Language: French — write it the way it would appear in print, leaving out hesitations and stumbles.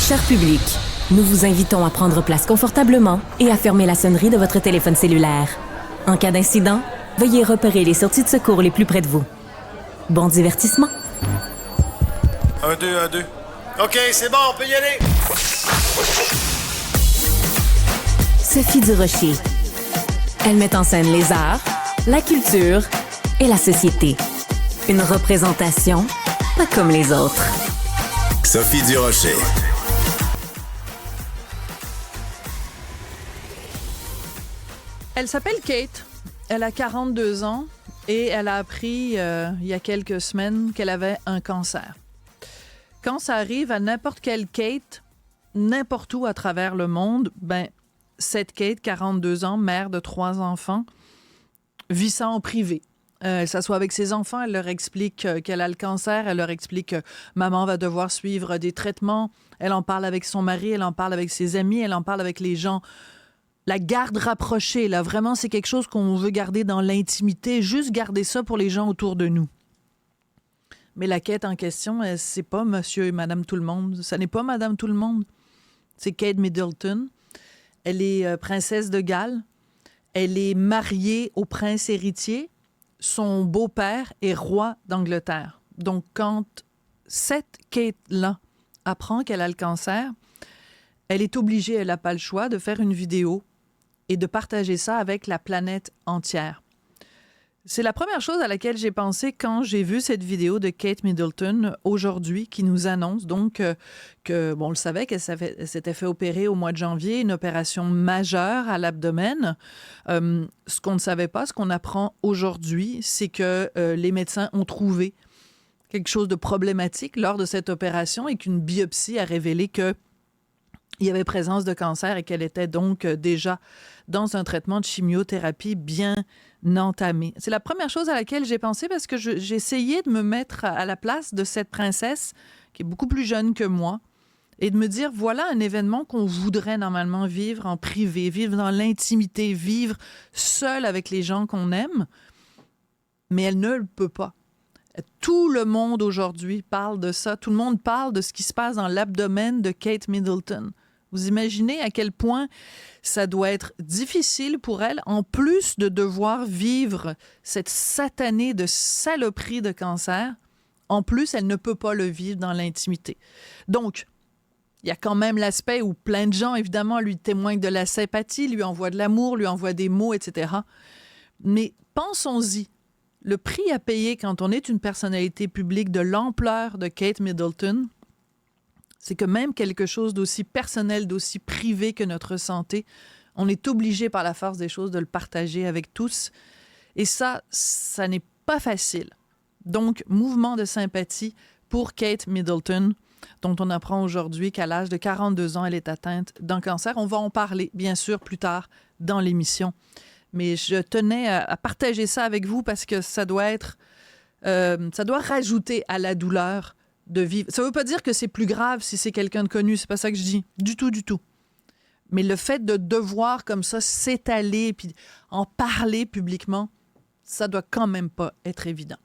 Cher public, nous vous invitons à prendre place confortablement et à fermer la sonnerie de votre téléphone cellulaire. En cas d'incident, veuillez repérer les sorties de secours les plus près de vous. Bon divertissement. 1, 2, 1, 2. OK, c'est bon, on peut y aller. Sophie Durocher. Elle met en scène les arts, la culture et la société. Une représentation pas comme les autres. Sophie Durocher. Elle s'appelle Kate. Elle a 42 ans et elle a appris il y a quelques semaines qu'elle avait un cancer. Quand ça arrive à n'importe quelle Kate, n'importe où à travers le monde, ben cette Kate, 42 ans, mère de 3 enfants, vit ça en privé. Elle s'assoit avec ses enfants, elle leur explique qu'elle a le cancer, elle leur explique que maman va devoir suivre des traitements, elle en parle avec son mari, elle en parle avec ses amis, elle en parle avec les gens. La garde rapprochée, là, vraiment, c'est quelque chose qu'on veut garder dans l'intimité, juste garder ça pour les gens autour de nous. Mais la Kate en question, c'est pas monsieur et madame tout le monde. Ça n'est pas madame tout le monde. C'est Kate Middleton. Elle est princesse de Galles. Elle est mariée au prince héritier. Son beau-père est roi d'Angleterre. Donc, quand cette Kate-là apprend qu'elle a le cancer, elle est obligée, elle n'a pas le choix, de faire une vidéo et de partager ça avec la planète entière. C'est la première chose à laquelle j'ai pensé quand j'ai vu cette vidéo de Kate Middleton aujourd'hui qui nous annonce donc que, bon, on le savait qu'elle s'était fait opérer au mois de janvier, une opération majeure à l'abdomen. Ce qu'on ne savait pas, ce qu'on apprend aujourd'hui, c'est que les médecins ont trouvé quelque chose de problématique lors de cette opération et qu'une biopsie a révélé que il y avait présence de cancer et qu'elle était donc déjà dans un traitement de chimiothérapie bien entamé. C'est la première chose à laquelle j'ai pensé parce que j'ai essayé de me mettre à la place de cette princesse qui est beaucoup plus jeune que moi et de me dire, voilà un événement qu'on voudrait normalement vivre en privé, vivre dans l'intimité, vivre seul avec les gens qu'on aime, mais elle ne le peut pas. Tout le monde aujourd'hui parle de ça. Tout le monde parle de ce qui se passe dans l'abdomen de Kate Middleton. Vous imaginez à quel point ça doit être difficile pour elle, en plus de devoir vivre cette satanée de saloperie de cancer. En plus, elle ne peut pas le vivre dans l'intimité. Donc, il y a quand même l'aspect où plein de gens, évidemment, lui témoignent de la sympathie, lui envoient de l'amour, lui envoient des mots, etc. Mais pensons-y. Le prix à payer quand on est une personnalité publique de l'ampleur de Kate Middleton, c'est que même quelque chose d'aussi personnel, d'aussi privé que notre santé, on est obligé par la force des choses de le partager avec tous. Et ça n'est pas facile. Donc, mouvement de sympathie pour Kate Middleton, dont on apprend aujourd'hui qu'à l'âge de 42 ans, elle est atteinte d'un cancer. On va en parler, bien sûr, plus tard dans l'émission. Mais je tenais à partager ça avec vous parce que ça doit rajouter à la douleur de vivre. Ça ne veut pas dire que c'est plus grave si c'est quelqu'un de connu, c'est pas ça que je dis. Du tout, du tout. Mais le fait de devoir comme ça s'étaler puis en parler publiquement, ça doit quand même pas être évident.